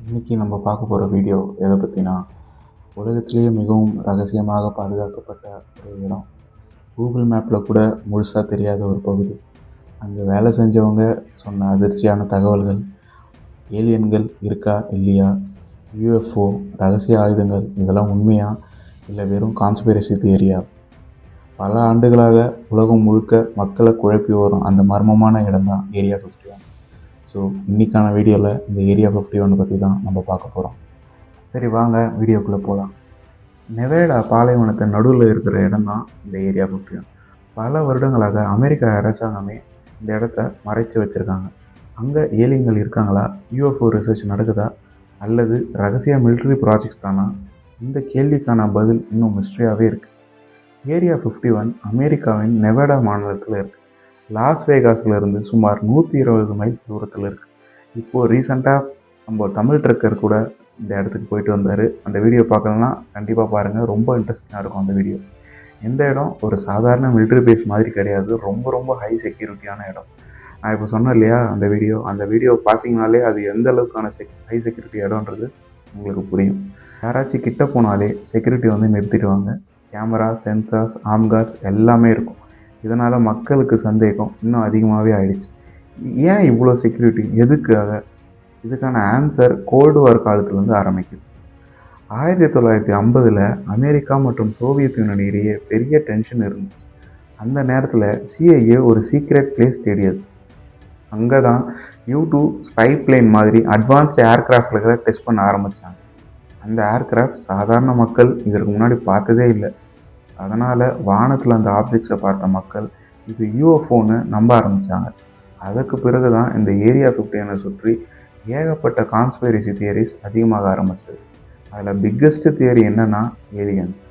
இன்றைக்கி நம்ம பார்க்க போகிற வீடியோ எதை பற்றினா, உலகத்திலேயே மிகவும் ரகசியமாக பாதுகாக்கப்பட்ட ஒரு இடம். கூகுள் மேப்பில் கூட முழுசாக தெரியாத ஒரு பகுதி. அங்கே வேலை செஞ்சவங்க சொன்ன அதிர்ச்சியான தகவல்கள், ஏலியன்கள் இருக்கா இல்லையா, யூஎஃப்ஓ, ரகசிய ஆயுதங்கள், இதெல்லாம் உண்மையா இல்லை வெறும் கான்ஸ்பிரசி தியரியா? பல ஆண்டுகளாக உலகம் முழுக்க மக்களை குழப்பி வரும் அந்த மர்மமான இடம் தான் ஏரியா 51. ஸோ இன்றைக்கான வீடியோவில் இந்த ஏரியா 51 பற்றி தான் நம்ம பார்க்க போகிறோம். சரி வாங்க வீடியோக்குள்ளே போகலாம். நெவேடா பாலைவனத்தின் நடுவில் இருக்கிற இடம் தான் இந்த ஏரியா 51. பல வருடங்களாக அமெரிக்கா அரசாங்கமே இந்த இடத்த மறைச்சி வச்சுருக்காங்க. அங்கே ஏலியன்கள் இருக்காங்களா, யூஎஃப்ஓ ரிசர்ச் நடக்குதா, அல்லது ரகசிய மிலிட்ரி ப்ராஜெக்ட்ஸ் தானா? இந்த கேள்விக்கான பதில் இன்னும் மிஸ்ட்ரியாகவே இருக்குது. ஏரியா 51 அமெரிக்காவின் நெவேடா மாநிலத்தில் இருக்குது. லாஸ் வேகாஸில் சுமார் 120 மைல் தூரத்தில் இருக்குது. இப்போது ரீசெண்டாக நம்ம தமிழ் ட்ரக்கர் கூட இந்த இடத்துக்கு போயிட்டு வந்தார். அந்த வீடியோ பார்க்கலன்னா கண்டிப்பாக பாருங்கள், ரொம்ப இன்ட்ரெஸ்டிங்காக இருக்கும் அந்த வீடியோ. இந்த இடம் ஒரு சாதாரண மிலிட்ரி பேஸ் மாதிரி கிடையாது, ரொம்ப ரொம்ப ஹை செக்யூரிட்டியான இடம். நான் இப்போ சொன்னேன் இல்லையா அந்த வீடியோ பார்த்தீங்கனாலே அது எந்த அளவுக்கான ஹை செக்யூரிட்டி இடம்ன்றது உங்களுக்கு புரியும். யாராச்சும் கிட்ட போனாலே செக்யூரிட்டி நிறுத்திடுவாங்க. கேமரா, சென்சார்ஸ், ஆர்ம் கார்ட்ஸ் எல்லாமே இருக்கும். இதனால் மக்களுக்கு சந்தேகம் இன்னும் அதிகமாகவே ஆயிடுச்சு. ஏன் இவ்வளோ செக்யூரிட்டி, எதுக்காக? இதுக்கான ஆன்சர் கோல்டு வார் காலத்துலேருந்து ஆரம்பிக்குது. 1950 அமெரிக்கா மற்றும் சோவியத் யூனியன் இடையே பெரிய டென்ஷன் இருந்துச்சு. அந்த நேரத்தில் சிஐஏ ஒரு சீக்ரெட் பிளேஸ் தேடியது. அங்கே தான் U2 ஸ்பை பிளேன் மாதிரி அட்வான்ஸ்டு ஏர்கிராஃப்ட்களை டெஸ்ட் பண்ண ஆரம்பித்தாங்க. அந்த ஏர்கிராஃப்ட் சாதாரண மக்கள் இதற்கு முன்னாடி பார்த்ததே இல்லை. அதனால் வானத்தில் அந்த ஆப்ஜெக்ட்ஸை பார்த்த மக்கள் இது யூஎஃப்ஓன்னு நம்ப ஆரம்பித்தாங்க. அதுக்கு பிறகு தான் இந்த ஏரியா 51 சுற்றி ஏகப்பட்ட கான்ஸ்பிரசி தியரிஸ் அதிகமாக ஆரம்பிச்சது. அதில் பிக்கஸ்ட் தியரி என்னென்னா ஏலியன்ஸ்.